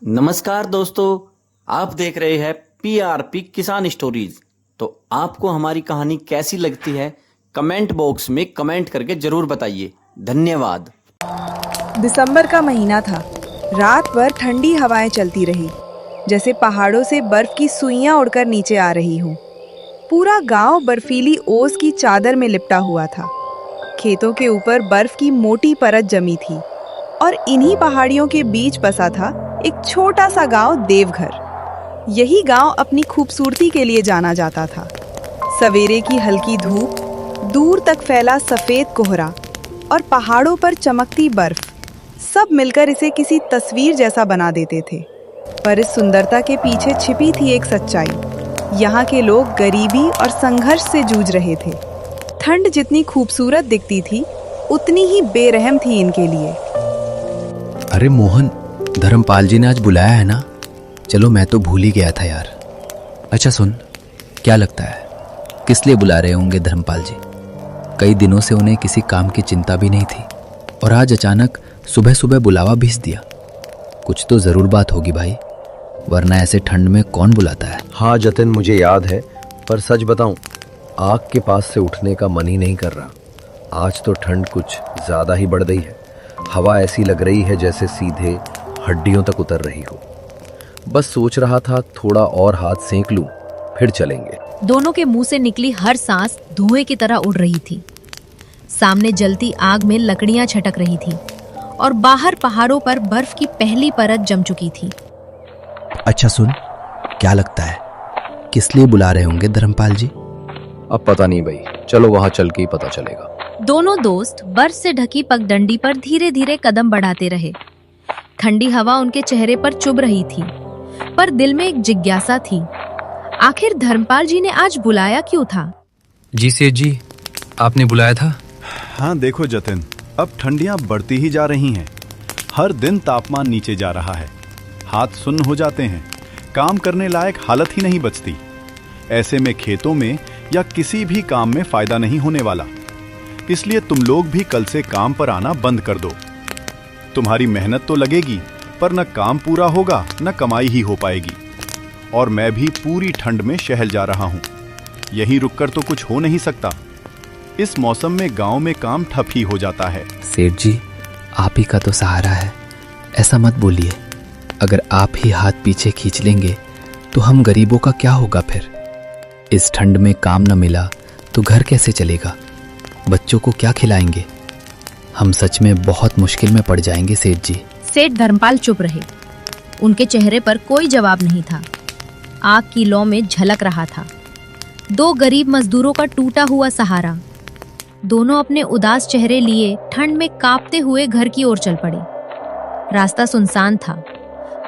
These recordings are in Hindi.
नमस्कार दोस्तों, आप देख रहे हैं पीआरपी किसान स्टोरीज। तो आपको हमारी कहानी कैसी लगती है कमेंट बॉक्स में कमेंट करके जरूर बताइए। धन्यवाद। दिसंबर का महीना था। रात भर ठंडी हवाएं चलती रही, जैसे पहाड़ों से बर्फ की सुइयां उड़कर नीचे आ रही हों। पूरा गांव बर्फीली ओस की चादर में लिपटा हुआ था। खेतों के ऊपर बर्फ की मोटी परत जमी थी और इन्हीं पहाड़ियों के बीच बसा था एक छोटा सा गांव देवघर। यही गांव अपनी खूबसूरती के लिए जाना जाता था। सवेरे की हल्की धूप, दूर तक फैला सफेद कोहरा और पहाड़ों पर चमकती बर्फ, सब मिलकर इसे किसी तस्वीर जैसा बना देते थे। पर इस सुंदरता के पीछे छिपी थी एक सच्चाई। यहाँ के लोग गरीबी और संघर्ष से जूझ रहे थे। ठंड जितनी खूबसूरत दिखती थी, उतनी ही बेरहम थी इनके लिए। अरे मोहन, धर्मपाल जी ने आज बुलाया है ना? चलो, मैं तो भूल ही गया था यार। अच्छा सुन, क्या लगता है किस लिए बुला रहे होंगे धर्मपाल जी? कई दिनों से उन्हें किसी काम की चिंता भी नहीं थी और आज अचानक सुबह सुबह बुलावा भेज दिया। कुछ तो जरूर बात होगी भाई, वरना ऐसे ठंड में कौन बुलाता है। हाँ जतिन, मुझे याद है, पर सच बताऊं, आग के पास से उठने का मन ही नहीं कर रहा। आज तो ठंड कुछ ज़्यादा ही बढ़ गई है। हवा ऐसी लग रही है जैसे सीधे हड्डियों तक उतर रही हो। बस सोच रहा था थोड़ा और हाथ सेंक लूं, फिर चलेंगे। दोनों के मुंह से निकली हर सांस धुएं की तरह उड़ रही थी। सामने जलती आग में लकड़ियां छटक रही थी और बाहर पहाड़ों पर बर्फ की पहली परत जम चुकी थी। अच्छा सुन, क्या लगता है किस लिए बुला रहे होंगे धर्मपाल जी? अब पता नहीं भाई, चलो वहां चल के ही पता चलेगा। दोनों दोस्त बर्फ से ढकी पगडंडी पर धीरे धीरे कदम बढ़ाते रहे। ठंडी हवा उनके चेहरे पर चुभ रही थी, पर दिल में एक जिज्ञासा थी। आखिर धर्मपाल जी ने आज बुलाया क्यों था? जी सेठ जी, आपने बुलाया था? हाँ देखो जतिन, अब ठंडियां बढ़ती ही जा रही हैं। हर दिन तापमान नीचे जा रहा है, हाथ सुन्न हो जाते हैं, काम करने लायक हालत ही नहीं बचती। ऐसे में खेतों में या किसी भी काम में फायदा नहीं होने वाला। इसलिए तुम लोग भी कल से काम पर आना बंद कर दो। तुम्हारी मेहनत तो लगेगी, पर न काम पूरा होगा न कमाई ही हो पाएगी। और मैं भी पूरी ठंड में शहर जा रहा हूँ। यहीं रुककर तो कुछ हो नहीं सकता। इस मौसम में गांव में काम ठप ही हो जाता है। सेठ जी, आप ही का तो सहारा है, ऐसा मत बोलिए। अगर आप ही हाथ पीछे खींच लेंगे तो हम गरीबों का क्या होगा फिर? इस ठंड में काम न मिला तो घर कैसे चलेगा? बच्चों को क्या खिलाएंगे? हम सच में बहुत मुश्किल में पड़ जाएंगे सेठ जी। सेठ धर्मपाल चुप रहे। उनके चेहरे पर कोई जवाब नहीं था। आग की लौ में झलक रहा था दो गरीब मजदूरों का टूटा हुआ सहारा। दोनों अपने उदास चेहरे लिए ठंड में कांपते हुए घर की ओर चल पड़े। रास्ता सुनसान था,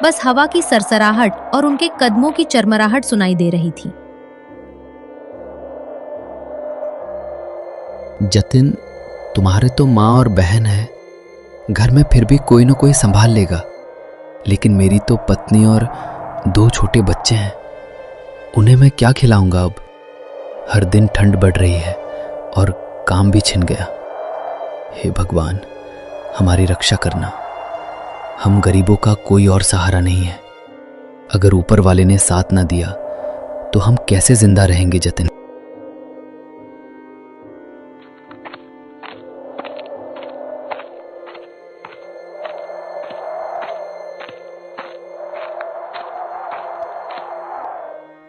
बस हवा की सरसराहट और उनके कदमों की चरमराहट सुनाई दे रही थी। जतिन, तुम्हारे तो माँ और बहन है, घर में फिर भी कोई न कोई संभाल लेगा। लेकिन मेरी तो पत्नी और दो छोटे बच्चे हैं, उन्हें मैं क्या खिलाऊंगा अब? हर दिन ठंड बढ़ रही है और काम भी छिन गया। हे भगवान, हमारी रक्षा करना। हम गरीबों का कोई और सहारा नहीं है। अगर ऊपर वाले ने साथ ना दिया तो हम कैसे जिंदा रहेंगे जतिन?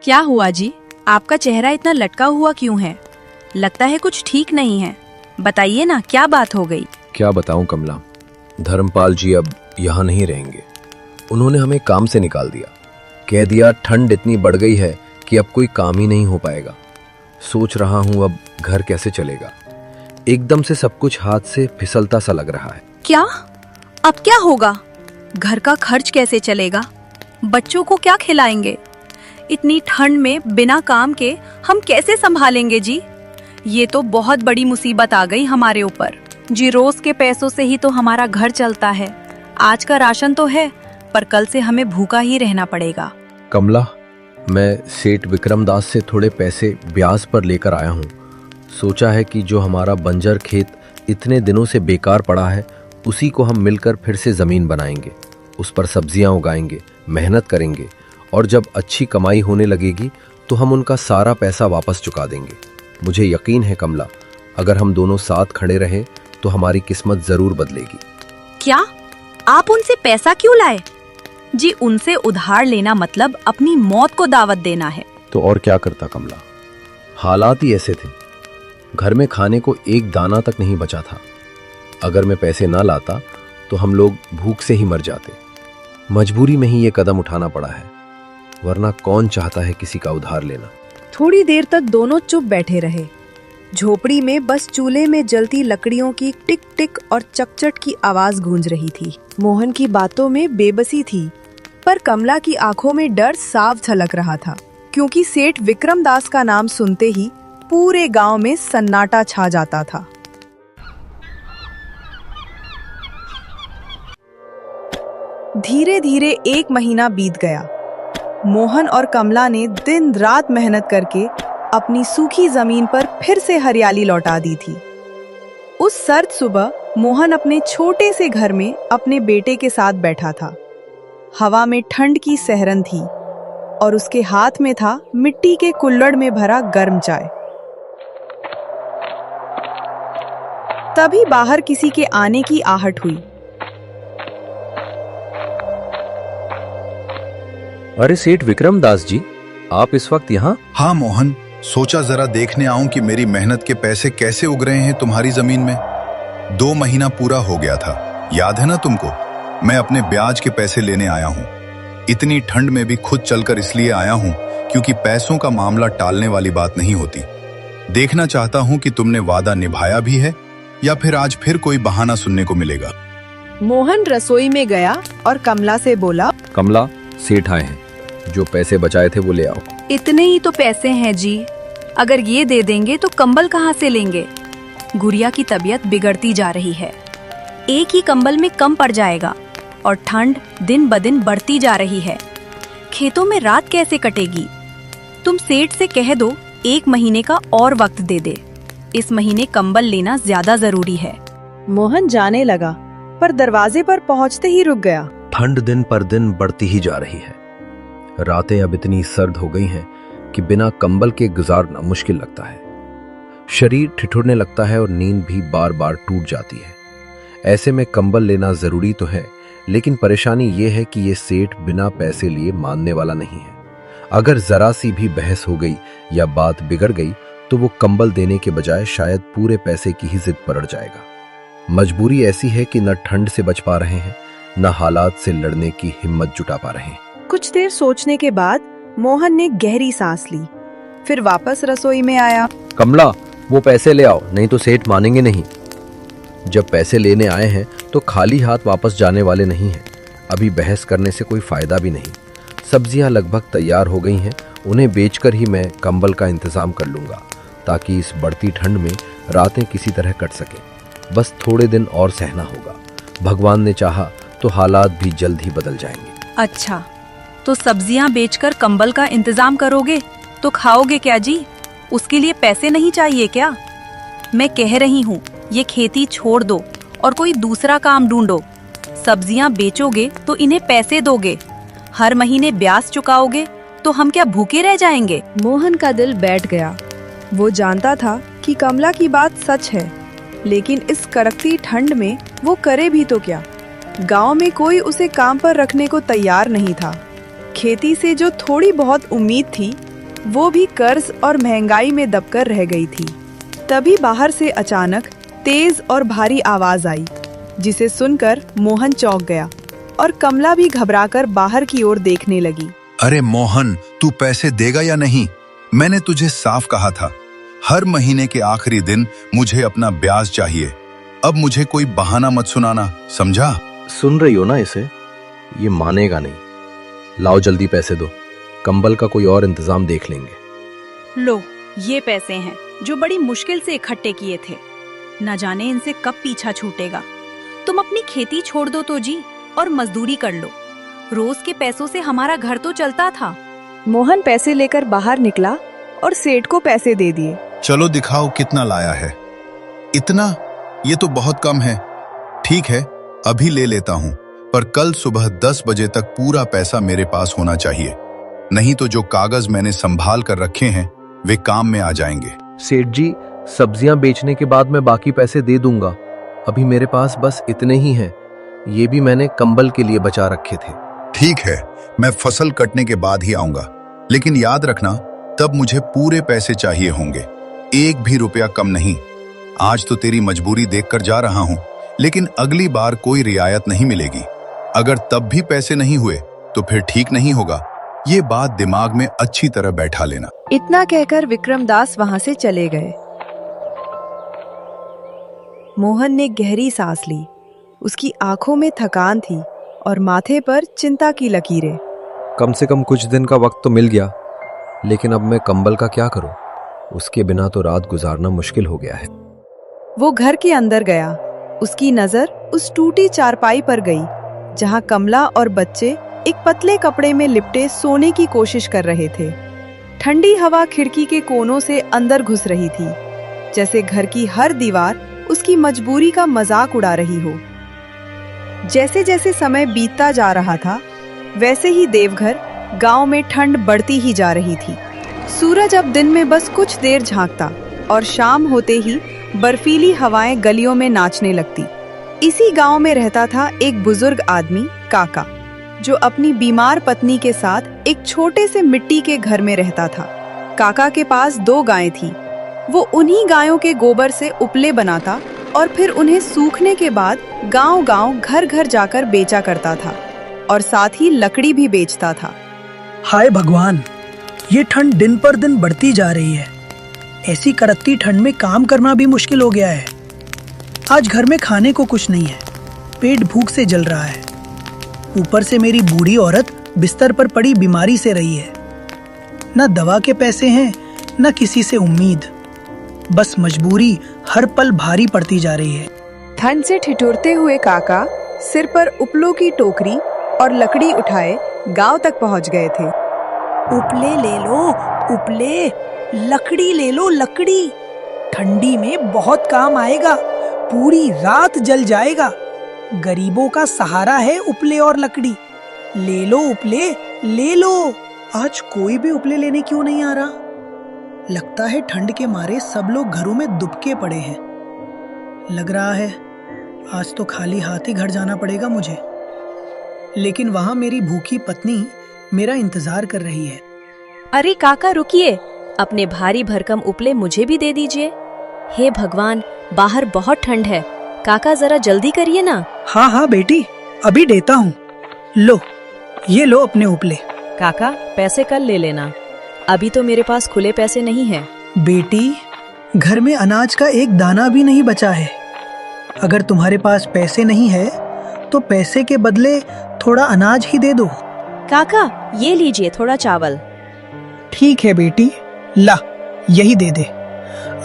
क्या हुआ जी? आपका चेहरा इतना लटका हुआ क्यों है? लगता है कुछ ठीक नहीं है। बताइए ना, क्या बात हो गई? क्या बताऊं कमला, धर्मपाल जी अब यहाँ नहीं रहेंगे। उन्होंने हमें काम से निकाल दिया। कह दिया ठंड इतनी बढ़ गई है कि अब कोई काम ही नहीं हो पाएगा। सोच रहा हूँ अब घर कैसे चलेगा। एकदम से सब कुछ हाथ से फिसलता सा लग रहा है। क्या? अब क्या होगा? घर का खर्च कैसे चलेगा? बच्चों को क्या खिलाएंगे? इतनी ठंड में बिना काम के हम कैसे संभालेंगे जी? ये तो बहुत बड़ी मुसीबत आ गई हमारे ऊपर जी। रोज के पैसों से ही तो हमारा घर चलता है। आज का राशन तो है, पर कल से हमें भूखा ही रहना पड़ेगा। कमला, मैं सेठ विक्रम दास से थोड़े पैसे ब्याज पर लेकर आया हूँ। सोचा है कि जो हमारा बंजर खेत इतने दिनों से बेकार पड़ा है, उसी को हम मिलकर फिर से जमीन बनाएंगे उस पर सब्जियां उगाएंगे, मेहनत करेंगे और जब अच्छी कमाई होने लगेगी तो हम उनका सारा पैसा वापस चुका देंगे। मुझे यकीन है कमला, अगर हम दोनों साथ खड़े रहें तो हमारी किस्मत जरूर बदलेगी। क्या आप उनसे पैसा क्यों लाए? जी, उनसे उधार लेना मतलब अपनी मौत को दावत देना है। तो और क्या करता कमला, हालात ही ऐसे थे। घर में खाने को एक दाना तक नहीं बचा था। अगर मैं पैसे ना लाता तो हम लोग भूख से ही मर जाते। मजबूरी में ही ये कदम उठाना पड़ा है, वरना कौन चाहता है किसी का उधार लेना। थोड़ी देर तक दोनों चुप बैठे रहे। झोपड़ी में बस चूल्हे में जलती लकड़ियों की टिक टिक और चकचट की आवाज गूंज रही थी। मोहन की बातों में बेबसी थी, पर कमला की आंखों में डर साफ झलक रहा था, क्योंकि सेठ विक्रमदास का नाम सुनते ही पूरे गांव में सन्नाटा छा जाता था। धीरे धीरे 1 महीना बीत गया। मोहन और कमला ने दिन रात मेहनत करके अपनी सूखी जमीन पर फिर से हरियाली लौटा दी थी। उस सर्द सुबह मोहन अपने छोटे से घर में अपने बेटे के साथ बैठा था। हवा में ठंड की सहरन थी और उसके हाथ में था मिट्टी के कुल्हड़ में भरा गर्म चाय। तभी बाहर किसी के आने की आहट हुई। अरे सेठ विक्रमदास जी, आप इस वक्त यहाँ? हाँ मोहन, सोचा जरा देखने आऊं कि मेरी मेहनत के पैसे कैसे उग रहे हैं तुम्हारी जमीन में। 2 महीना पूरा हो गया था, याद है ना तुमको? मैं अपने ब्याज के पैसे लेने आया हूँ। इतनी ठंड में भी खुद चलकर इसलिए आया हूँ क्योंकि पैसों का मामला टालने वाली बात नहीं होती। देखना चाहता हूँ कि तुमने वादा निभाया भी है या फिर आज फिर कोई बहाना सुनने को मिलेगा। मोहन रसोई में गया और कमला से बोला, कमला, सेठ आए हैं, जो पैसे बचाए थे वो ले आओ। इतने ही तो पैसे हैं जी, अगर ये दे देंगे तो कंबल कहाँ से लेंगे? गुड़िया की तबीयत बिगड़ती जा रही है, एक ही कंबल में कम पड़ जाएगा और ठंड दिन ब दिन बढ़ती जा रही है। खेतों में रात कैसे कटेगी? तुम सेठ से कह दो 1 महीने का और वक्त दे दे। इस महीने कंबल लेना ज्यादा जरूरी है। मोहन जाने लगा, पर दरवाजे पर पहुंचते ही रुक गया। ठंड दिन पर दिन बढ़ती ही जा रही है। रातें अब इतनी सर्द हो गई हैं कि बिना कंबल के गुजारना मुश्किल लगता है। शरीर ठिठुरने लगता है और नींद भी बार बार टूट जाती है। ऐसे में कंबल लेना जरूरी तो है, लेकिन परेशानी ये है कि ये सेठ बिना पैसे लिए मानने वाला नहीं है। अगर जरा सी भी बहस हो गई या बात बिगड़ गई तो वो कंबल देने के बजाय शायद पूरे पैसे की ही जिद पर अड़ जाएगा। मजबूरी ऐसी है कि न ठंड से बच पा रहे हैं, न हालात से लड़ने की हिम्मत जुटा पा रहे हैं। कुछ देर सोचने के बाद मोहन ने गहरी सांस ली, फिर वापस रसोई में आया। कमला, वो पैसे ले आओ, नहीं तो सेठ मानेंगे नहीं। जब पैसे लेने आए हैं तो खाली हाथ वापस जाने वाले नहीं हैं। अभी बहस करने से कोई फायदा भी नहीं। सब्जियां लगभग तैयार हो गई हैं, उन्हें बेचकर ही मैं कंबल का इंतजाम कर लूंगा, ताकि इस बढ़ती ठंड में रातें किसी तरह कट सके। बस थोड़े दिन और सहना होगा। भगवान ने चाहा तो हालात भी जल्द ही बदल जाएंगे। अच्छा, तो सब्जियां बेचकर कंबल का इंतजाम करोगे तो खाओगे क्या जी? उसके लिए पैसे नहीं चाहिए क्या? मैं कह रही हूँ, ये खेती छोड़ दो और कोई दूसरा काम ढूंढो। सब्जियां बेचोगे तो इन्हें पैसे दोगे, हर महीने ब्याज चुकाओगे तो हम क्या भूखे रह जाएंगे? मोहन का दिल बैठ गया। वो जानता था कि कमला की बात सच है, लेकिन इस कड़कती ठंड में वो करे भी तो क्या? गांव में कोई उसे काम पर रखने को तैयार नहीं था। खेती से जो थोड़ी बहुत उम्मीद थी, वो भी कर्ज और महंगाई में दबकर रह गई थी। तभी बाहर से अचानक तेज और भारी आवाज आई, जिसे सुनकर मोहन चौंक गया और कमला भी घबराकर बाहर की ओर देखने लगी। अरे मोहन, तू पैसे देगा या नहीं? मैंने तुझे साफ कहा था, हर महीने के आखिरी दिन मुझे अपना ब्याज चाहिए। अब मुझे कोई बहाना मत सुनाना, समझा? सुन रही हो ना इसे? ये मानेगा नहीं। लाओ जल्दी पैसे दो, कंबल का कोई और इंतजाम देख लेंगे। लो, ये पैसे हैं जो बड़ी मुश्किल से इकट्ठे किए थे। न जाने इनसे कब पीछा छूटेगा। तुम अपनी खेती छोड़ दो तो जी और मजदूरी कर लो। रोज के पैसों से हमारा घर तो चलता था। मोहन पैसे लेकर बाहर निकला और सेठ को पैसे दे दिए। चलो दिखाओ कितना लाया है। इतना? ये तो बहुत कम है। ठीक है, अभी ले लेता हूँ, पर कल सुबह 10 बजे तक पूरा पैसा मेरे पास होना चाहिए, नहीं तो जो कागज मैंने संभाल कर रखे हैं वे काम में आ जाएंगे। सेठ जी, सब्जियां बेचने के बाद मैं बाकी पैसे दे दूंगा। अभी मेरे पास बस इतने ही हैं। ये भी मैंने कंबल के लिए बचा रखे थे। ठीक है, मैं फसल कटने के बाद ही आऊंगा, लेकिन याद रखना तब मुझे पूरे पैसे चाहिए होंगे, एक भी रुपया कम नहीं। आज तो तेरी मजबूरी देखकर जा रहा हूं, लेकिन अगली बार कोई रियायत नहीं मिलेगी। अगर तब भी पैसे नहीं हुए तो फिर ठीक नहीं होगा। ये बात दिमाग में अच्छी तरह बैठा लेना। इतना कहकर विक्रमदास वहां से चले गए। मोहन ने गहरी सांस ली। उसकी आंखों में थकान थी और माथे पर चिंता की लकीरें। कम से कम कुछ दिन का वक्त तो मिल गया, लेकिन अब मैं कंबल का क्या करूं? उसके बिना तो रात गुजारना मुश्किल हो गया है। वो घर के अंदर गया। उसकी नजर उस टूटी चारपाई पर गई जहां कमला और बच्चे एक पतले कपड़े में लिपटे सोने की कोशिश कर रहे थे। ठंडी हवा खिड़की के कोनों से अंदर घुस रही थी, जैसे घर की हर दीवार उसकी मजबूरी का मजाक उड़ा रही हो। जैसे जैसे समय बीतता जा रहा था, वैसे ही देवघर गांव में ठंड बढ़ती ही जा रही थी। सूरज अब दिन में बस कुछ देर झांकता और शाम होते ही बर्फीली हवाएं गलियों में नाचने लगती। इसी गांव में रहता था एक बुजुर्ग आदमी, काका, जो अपनी बीमार पत्नी के साथ एक छोटे से मिट्टी के घर में रहता था। काका के पास 2 गायें थी। वो उन्हीं गायों के गोबर से उपले बनाता और फिर उन्हें सूखने के बाद गांव-गांव, घर-घर जाकर बेचा करता था और साथ ही लकड़ी भी बेचता था। हाय भगवान, ये ठंड दिन पर दिन बढ़ती जा रही है। ऐसी कड़कती ठंड में काम करना भी मुश्किल हो गया है। आज घर में खाने को कुछ नहीं है, पेट भूख से जल रहा है। ऊपर से मेरी बूढ़ी औरत बिस्तर पर पड़ी बीमारी से रही है। न दवा के पैसे हैं, न किसी से उम्मीद। बस मजबूरी हर पल भारी पड़ती जा रही है। ठंड से ठिठुरते हुए काका सिर पर उपलों की टोकरी और लकड़ी उठाए गांव तक पहुंच गए थे। उपले ले लो, उपले, लकड़ी ले लो, लकड़ी। ठंडी में बहुत काम आएगा, पूरी रात जल जाएगा। गरीबों का सहारा है उपले और लकड़ी। ले लो उपले, ले लो। आज कोई भी उपले लेने क्यों नहीं आ रहा? लगता है ठंड के मारे सब लोग घरों में दुबके पड़े हैं। लग रहा है आज तो खाली हाथ ही घर जाना पड़ेगा मुझे। लेकिन वहां मेरी भूखी पत्नी मेरा इंतजार कर रही है। अरे काका रुकिए, अपने भारी भरकम उपले मुझे भी दे दीजिए। हे भगवान, बाहर बहुत ठंड है, काका जरा जल्दी करिए ना। हाँ हाँ बेटी, अभी देता हूँ। लो, ये लो अपने उपले। काका पैसे कल ले लेना, अभी तो मेरे पास खुले पैसे नहीं है। बेटी, घर में अनाज का एक दाना भी नहीं बचा है। अगर तुम्हारे पास पैसे नहीं है तो पैसे के बदले थोड़ा अनाज ही दे दो। काका ये लीजिए थोड़ा चावल। ठीक है बेटी, ला यही दे दे।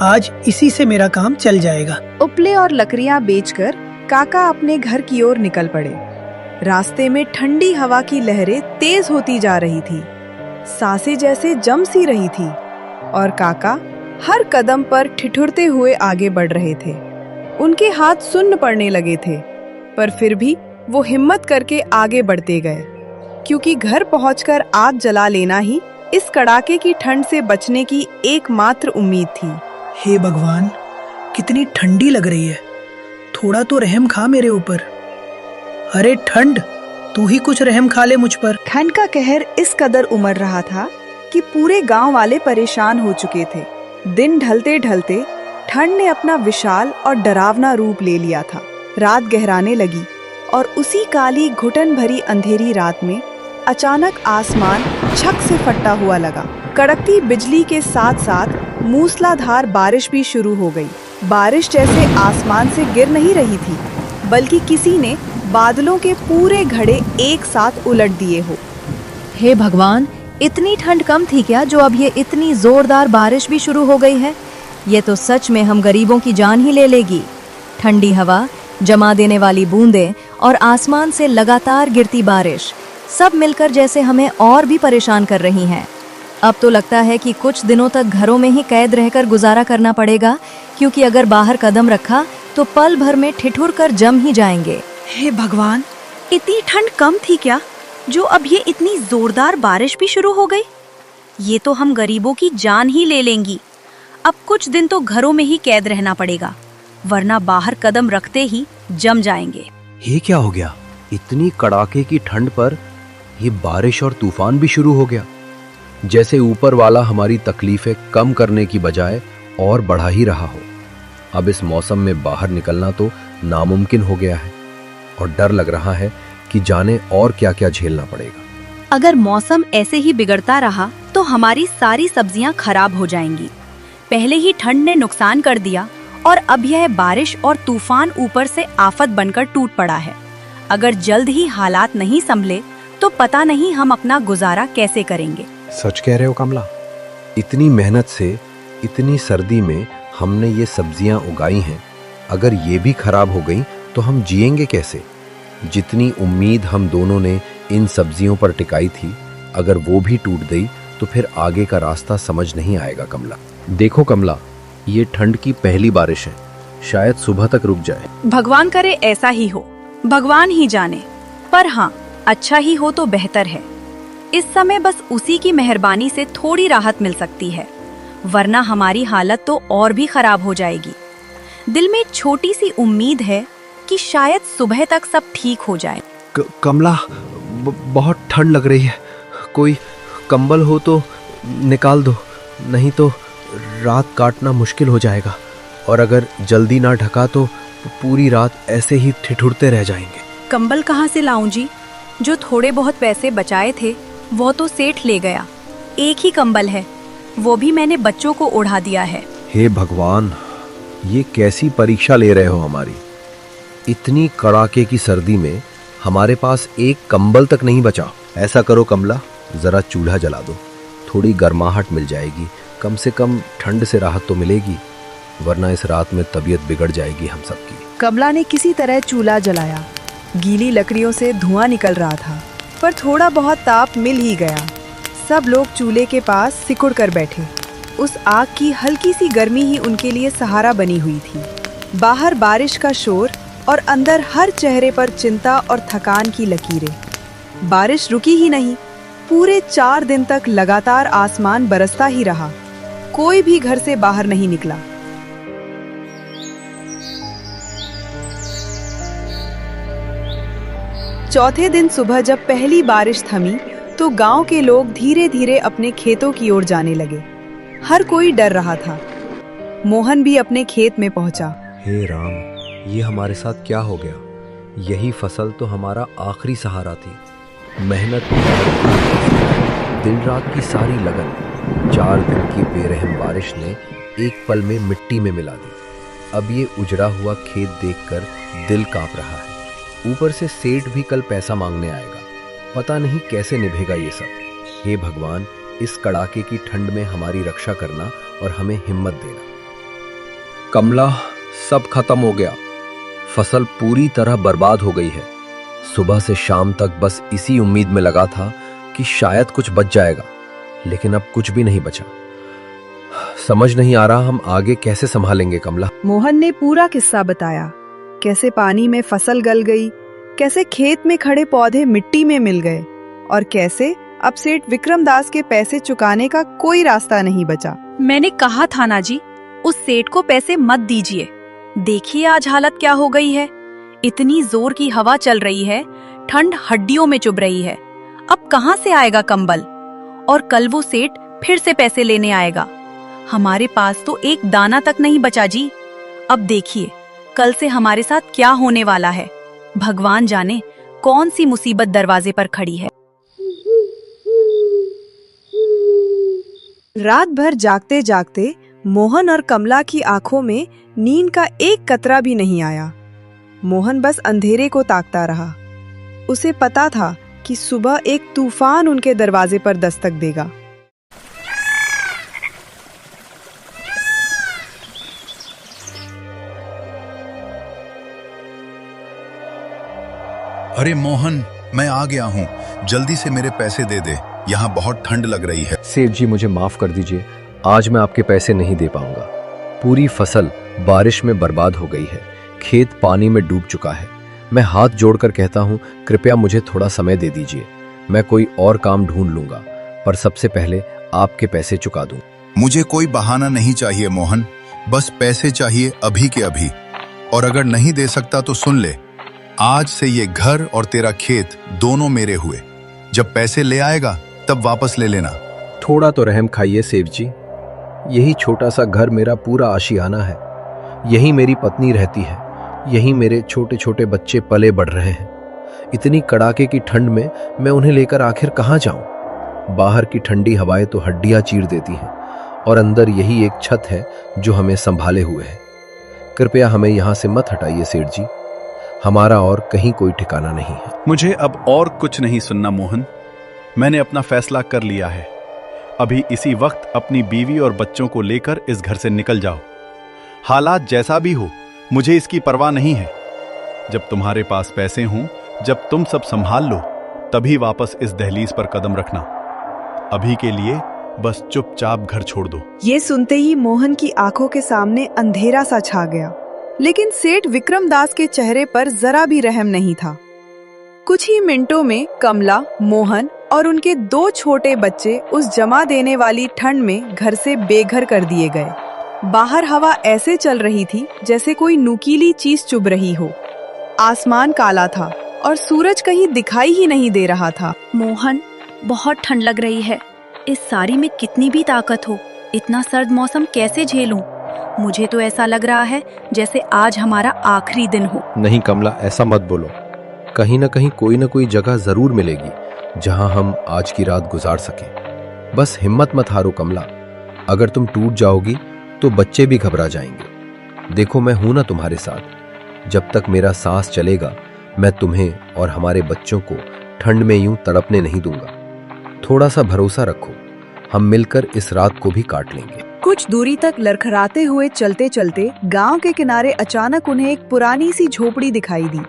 आज इसी से मेरा काम चल जाएगा। उपले और लकड़ियां बेचकर काका अपने घर की ओर निकल पड़े। रास्ते में ठंडी हवा की लहरें तेज होती जा रही थी, सांसें जैसे जम सी रही थी और काका हर कदम पर ठिठुरते हुए आगे बढ़ रहे थे। उनके हाथ सुन्न पड़ने लगे थे, पर फिर भी वो हिम्मत करके आगे बढ़ते गए, क्योंकि घर पहुंचकर आग जला लेना ही इस कड़ाके की ठंड से बचने की एकमात्र उम्मीद थी। हे भगवान, कितनी ठंडी लग रही है, थोड़ा तो रहम खा मेरे ऊपर। अरे ठंड, तू ही कुछ रहम खा ले मुझ पर। ठंड का कहर इस कदर उमड़ रहा था कि पूरे गांव वाले परेशान हो चुके थे। दिन ढलते ढलते ठंड ने अपना विशाल और डरावना रूप ले लिया था। रात गहराने लगी और उसी काली घुटन भरी अंधेरी रात में अचानक आसमान छक से फटता हुआ लगा। कड़कती बिजली के साथ साथ मूसलाधार बारिश भी शुरू हो गई। बारिश जैसे आसमान से गिर नहीं रही थी, बल्कि किसी ने बादलों के पूरे घड़े एक साथ उलट दिए हो। हे भगवान, इतनी ठंड कम थी क्या जो अब ये इतनी जोरदार बारिश भी शुरू हो गई है? ये तो सच में हम गरीबों की जान ही ले लेगी। ठंडी हवा, जमा देने वाली बूंदें और आसमान से लगातार गिरती बारिश सब मिलकर जैसे हमें और भी परेशान कर रही हैं। अब तो लगता है कि कुछ दिनों तक घरों में ही कैद रहकर गुजारा करना पड़ेगा, क्योंकि अगर बाहर कदम रखा तो पल भर में ठिठुर कर जम ही जाएंगे। हे भगवान, इतनी ठंड कम थी क्या जो अब ये इतनी जोरदार बारिश भी शुरू हो गई? ये तो हम गरीबों की जान ही ले लेंगी। अब कुछ दिन तो घरों में ही कैद रहना पड़ेगा, वरना बाहर कदम रखते ही जम जाएंगे। ये क्या हो गया? इतनी कड़ाके की ठंड पर ये बारिश और तूफान भी शुरू हो गया। जैसे ऊपर वाला हमारी तकलीफें कम करने की बजाय और बढ़ा ही रहा हो। अब इस मौसम में बाहर निकलना तो नामुमकिन हो गया है और डर लग रहा है कि जाने और क्या क्या झेलना पड़ेगा। अगर मौसम ऐसे ही बिगड़ता रहा तो हमारी सारी सब्जियां खराब हो जाएंगी। पहले ही ठंड ने नुकसान कर दिया और अब यह बारिश और तूफान ऊपर से आफत बनकर टूट पड़ा है। अगर जल्द ही हालात नहीं संभले तो पता नहीं हम अपना गुजारा कैसे करेंगे। सच कह रहे हो कमला। इतनी मेहनत से इतनी सर्दी में हमने ये सब्जियां उगाई हैं, अगर ये भी खराब हो गई तो हम जिएंगे कैसे? जितनी उम्मीद हम दोनों ने इन सब्जियों पर टिकाई थी, अगर वो भी टूट गई तो फिर आगे का रास्ता समझ नहीं आएगा कमला। देखो कमला, ये ठंड की पहली बारिश है, शायद सुबह तक रुक जाए। भगवान करे ऐसा ही हो, भगवान ही जाने। पर हाँ, अच्छा ही हो तो बेहतर है। इस समय बस उसी की मेहरबानी से थोड़ी राहत मिल सकती है, वरना हमारी हालत तो और भी खराब हो जाएगी। दिल में एक छोटी सी उम्मीद है कि शायद सुबह तक सब ठीक हो जाए। कमला, बहुत ठंड लग रही है, कोई कंबल हो तो निकाल दो, नहीं तो रात काटना मुश्किल हो जाएगा और अगर जल्दी ना ढका तो पूरी रात ऐसे ही ठिठुरते रह जाएंगे। कंबल कहाँ से लाऊं जी? जो थोड़े बहुत पैसे बचाए थे वो तो सेठ ले गया। एक ही कंबल है, वो भी मैंने बच्चों को ओढ़ा दिया है। हे भगवान, ये कैसी परीक्षा ले रहे हो हमारी? इतनी कड़ाके की सर्दी में हमारे पास एक कंबल तक नहीं बचा। ऐसा करो कमला, जरा चूल्हा जला दो, थोड़ी गर्माहट मिल जाएगी, कम से कम ठंड से राहत तो मिलेगी, वरना इस रात में तबीयत बिगड़ जाएगी हम सबकी। कमला ने किसी तरह चूल्हा जलाया। गीली लकड़ियों से धुआं निकल रहा था, पर थोड़ा बहुत ताप मिल ही गया। सब लोग चूल्हे के पास सिकुड़ कर बैठे। उस आग की हल्की सी गर्मी ही उनके लिए सहारा बनी हुई थी। बाहर बारिश का शोर और अंदर हर चेहरे पर चिंता और थकान की लकीरें। बारिश रुकी ही नहीं, पूरे 4 दिन तक लगातार आसमान बरसता ही रहा। कोई भी घर से बाहर नहीं निकला। चौथे दिन सुबह जब पहली बारिश थमी तो गांव के लोग धीरे धीरे अपने खेतों की ओर जाने लगे। हर कोई डर रहा था। मोहन भी अपने खेत में पहुंचा। हे राम, ये हमारे साथ क्या हो गया? यही फसल तो हमारा आखिरी सहारा थी। मेहनत, दिन रात की सारी लगन 4 दिन की बेरहम बारिश ने एक पल में मिट्टी में मिला दी। अब ये उजड़ा हुआ खेत देखकर दिल कांप रहा है। ऊपर से सेठ भी कल पैसा मांगने आएगा, पता नहीं कैसे निभेगा ये सब। हे भगवान, इस कड़ाके की ठंड में हमारी रक्षा करना और हमें हिम्मत देना। कमला, सब खत्म हो गया, फसल पूरी तरह बर्बाद हो गई है। सुबह से शाम तक बस इसी उम्मीद में लगा था कि शायद कुछ बच जाएगा, लेकिन अब कुछ भी नहीं बचा। समझ नहीं आ रहा हम आगे कैसे संभालेंगे कमला। मोहन ने पूरा किस्सा बताया, कैसे पानी में फसल गल गई, कैसे खेत में खड़े पौधे मिट्टी में मिल गए और कैसे अब सेठ विक्रमदास के पैसे चुकाने का कोई रास्ता नहीं बचा। मैंने कहा था ना जी, उस सेठ को पैसे मत दीजिए। देखिए आज हालत क्या हो गई है। इतनी जोर की हवा चल रही है, ठंड हड्डियों में चुभ रही है। अब कहाँ से आएगा कंबल? और कल वो सेठ फिर से पैसे लेने आएगा। हमारे पास तो एक दाना तक नहीं बचा जी। अब देखिए कल से हमारे साथ क्या होने वाला है। भगवान जाने कौन सी मुसीबत दरवाजे पर खड़ी है। रात भर जागते जागते मोहन और कमला की आंखों में नींद का एक कतरा भी नहीं आया। मोहन बस अंधेरे को ताकता रहा। उसे पता था कि सुबह एक तूफान उनके दरवाजे पर दस्तक देगा। अरे मोहन, मैं आ गया हूँ, जल्दी से मेरे पैसे दे दे, यहाँ बहुत ठंड लग रही है। सेठ जी, मुझे माफ कर दीजिए, आज मैं आपके पैसे नहीं दे पाऊंगा। पूरी फसल बारिश में बर्बाद हो गई है, खेत पानी में डूब चुका है। मैं हाथ जोड़कर कहता हूँ, कृपया मुझे थोड़ा समय दे दीजिए, मैं कोई और काम ढूंढ लूंगा, पर सबसे पहले आपके पैसे चुका दूं। मुझे कोई बहाना नहीं चाहिए मोहन, बस पैसे चाहिए अभी के अभी। और अगर नहीं दे सकता तो सुन ले, आज से ये घर और तेरा खेत दोनों मेरे हुए। जब पैसे ले आएगा तब वापस ले लेना। थोड़ा तो रहम खाइए सेठ जी, यही छोटा सा घर मेरा पूरा आशियाना है, यही मेरी पत्नी रहती है, यही मेरे छोटे छोटे बच्चे पले बढ़ रहे हैं। इतनी कड़ाके की ठंड में मैं उन्हें लेकर आखिर कहाँ जाऊं? बाहर की ठंडी हवाएं तो हड्डियां चीर देती हैं और अंदर यही एक छत है जो हमें संभाले हुए है। कृपया हमें यहां से मत हटाइए सेठ जी, हमारा और कहीं कोई ठिकाना नहीं है। मुझे अब और कुछ नहीं सुनना मोहन, मैंने अपना फैसला कर लिया है। अभी इसी वक्त अपनी बीवी और बच्चों को लेकर इस घर से निकल जाओ। हालात जैसा भी हो मुझे इसकी परवाह नहीं है। जब तुम्हारे पास पैसे हों, जब तुम सब संभाल लो, तभी वापस इस दहलीज पर कदम रखना। अभी के लिए बस चुपचाप घर छोड़ दो। ये सुनते ही मोहन की आंखों के सामने अंधेरा सा छा गया, लेकिन सेठ विक्रमदास के चेहरे पर जरा भी रहम नहीं था। कुछ ही मिनटों में कमला, मोहन और उनके 2 छोटे बच्चे उस जमा देने वाली ठंड में घर से बेघर कर दिए गए। बाहर हवा ऐसे चल रही थी जैसे कोई नुकीली चीज चुभ रही हो। आसमान काला था और सूरज कहीं दिखाई ही नहीं दे रहा था। मोहन, बहुत ठंड लग रही है। इस साड़ी में कितनी भी ताकत हो, इतना सर्द मौसम कैसे झेलूं? मुझे तो ऐसा लग रहा है जैसे आज हमारा आखिरी दिन हो। नहीं कमला, ऐसा मत बोलो। कहीं ना कोई जगह जरूर मिलेगी जहां हम आज की रात गुजार सकें। बस हिम्मत मत हारो कमला, अगर तुम टूट जाओगी तो बच्चे भी घबरा जाएंगे। देखो मैं हूं ना तुम्हारे साथ। जब तक मेरा सांस चलेगा मैं तुम्हें और हमारे बच्चों को ठंड में यूं तड़पने नहीं दूंगा। थोड़ा सा भरोसा रखो, हम मिलकर इस रात को भी काट लेंगे। कुछ दूरी तक लड़खड़ाते हुए चलते चलते गांव के किनारे अचानक उन्हें एक पुरानी सी झोपड़ी दिखाई दी।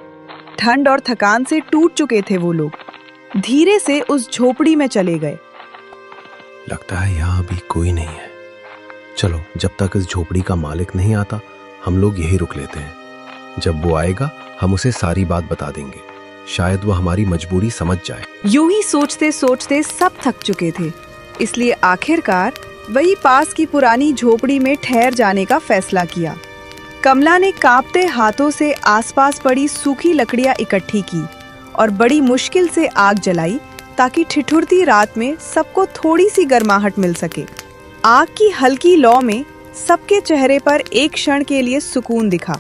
ठंड और थकान से टूट चुके थे वो लोग। धीरे से उस झोपड़ी में चले गए। लगता है यहाँ अभी कोई नहीं है। चलो, जब तक इस झोपड़ी का मालिक नहीं आता हम लोग यही रुक लेते हैं। जब वो आएगा हम उसे सारी बात बता देंगे, शायद वो हमारी मजबूरी समझ जाए। यूं ही सोचते सोचते सब थक चुके थे, इसलिए आखिरकार वही पास की पुरानी झोपड़ी में ठहर जाने का फैसला किया। कमला ने कांपते हाथों से आसपास पड़ी सूखी लकड़ियां इकट्ठी की और बड़ी मुश्किल से आग जलाई ताकि ठिठुरती रात में सबको थोड़ी सी गर्माहट मिल सके। आग की हल्की लौ में सबके चेहरे पर एक क्षण के लिए सुकून दिखा,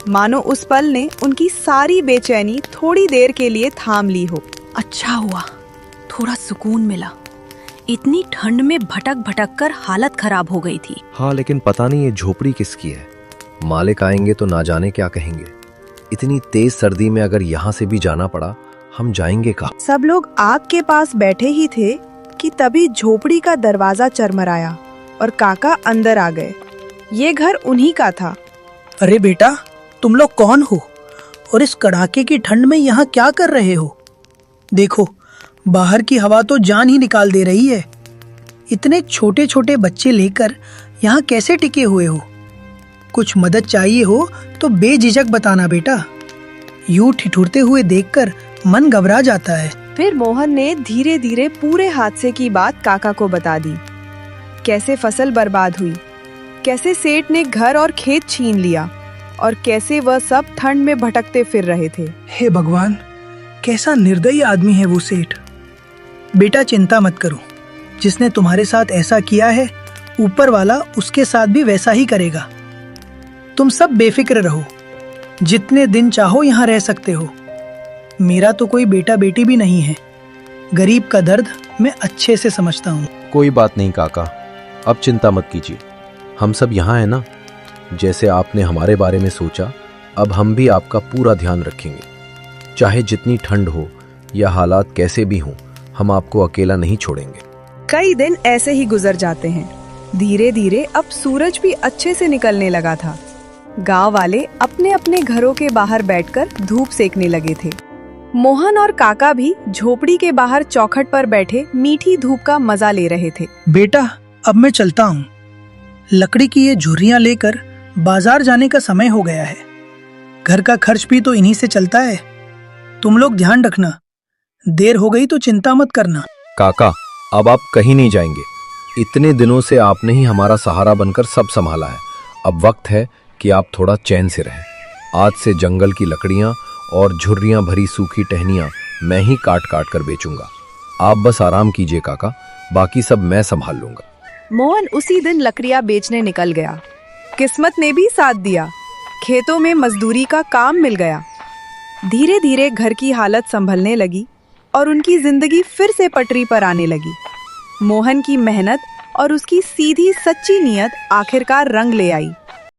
मानो उस पल ने उनकी सारी बेचैनी थोड़ी देर के लिए थाम ली हो। अच्छा हुआ, थोड़ा सुकून मिला। इतनी ठंड में भटक भटक कर हालत खराब हो गई थी। हाँ, लेकिन पता नहीं ये झोपड़ी किसकी है। मालिक आएंगे तो ना जाने क्या कहेंगे। इतनी तेज सर्दी में अगर यहाँ से भी जाना पड़ा, हम जाएंगे कहाँ? सब लोग आग के पास बैठे ही थे कि तभी झोपड़ी का दरवाजा चरमराया और काका अंदर आ गए। ये घर उन्हीं का था। अरे बेटा, तुम लोग कौन हो और इस कड़ाके की ठंड में यहाँ क्या कर रहे हो? देखो, बाहर की हवा तो जान ही निकाल दे रही है। इतने छोटे छोटे बच्चे लेकर यहाँ कैसे टिके हुए हो? कुछ मदद चाहिए हो तो बेझिझक बताना बेटा। यूं ठिठुरते हुए देखकर मन घबरा जाता है। फिर मोहन ने धीरे धीरे पूरे हादसे की बात काका को बता दी। कैसे फसल बर्बाद हुई, कैसे सेठ ने घर और खेत छीन लिया और कैसे वह सब ठंड में भटकते फिर रहे थे। हे भगवान, कैसा निर्दयी आदमी है वो सेठ। बेटा चिंता मत करो, जिसने तुम्हारे साथ ऐसा किया है ऊपर वाला उसके साथ भी वैसा ही करेगा। तुम सब बेफिक्र रहो, जितने दिन चाहो यहाँ रह सकते हो। मेरा तो कोई बेटा बेटी भी नहीं है। गरीब का दर्द मैं अच्छे से समझता हूँ। कोई बात नहीं काका, अब चिंता मत कीजिए, हम सब यहाँ हैं ना। जैसे आपने हमारे बारे में सोचा, अब हम भी आपका पूरा ध्यान रखेंगे। चाहे जितनी ठंड हो या हालात कैसे भी हों, हम आपको अकेला नहीं छोड़ेंगे। कई दिन ऐसे ही गुजर जाते हैं। धीरे धीरे अब सूरज भी अच्छे से निकलने लगा था। गांव वाले अपने अपने घरों के बाहर बैठकर धूप सेकने लगे थे। मोहन और काका भी झोपड़ी के बाहर चौखट पर बैठे मीठी धूप का मजा ले रहे थे। बेटा, अब मैं चलता हूँ। लकड़ी की ये झुर्रियाँ लेकर बाजार जाने का समय हो गया है। घर का खर्च भी तो इन्हीं से चलता है। तुम लोग ध्यान रखना, देर हो गई तो चिंता मत करना। काका, अब आप कहीं नहीं जाएंगे। इतने दिनों से आपने ही हमारा सहारा बनकर सब संभाला है। अब वक्त है कि आप थोड़ा चैन से रहें। आज से जंगल की लकड़ियां और झुर्रियां भरी सूखी टहनियां मैं ही काट काट कर बेचूंगा। आप बस आराम कीजिए काका, बाकी सब मैं संभाल लूंगा। मोहन उसी दिन लकड़ियां बेचने निकल गया। किस्मत ने भी साथ दिया, खेतों में मजदूरी का काम मिल गया। धीरे धीरे घर की हालत संभलने लगी और उनकी जिंदगी फिर से पटरी पर आने लगी। मोहन की मेहनत और उसकी सीधी सच्ची नीयत आखिरकार रंग ले आई।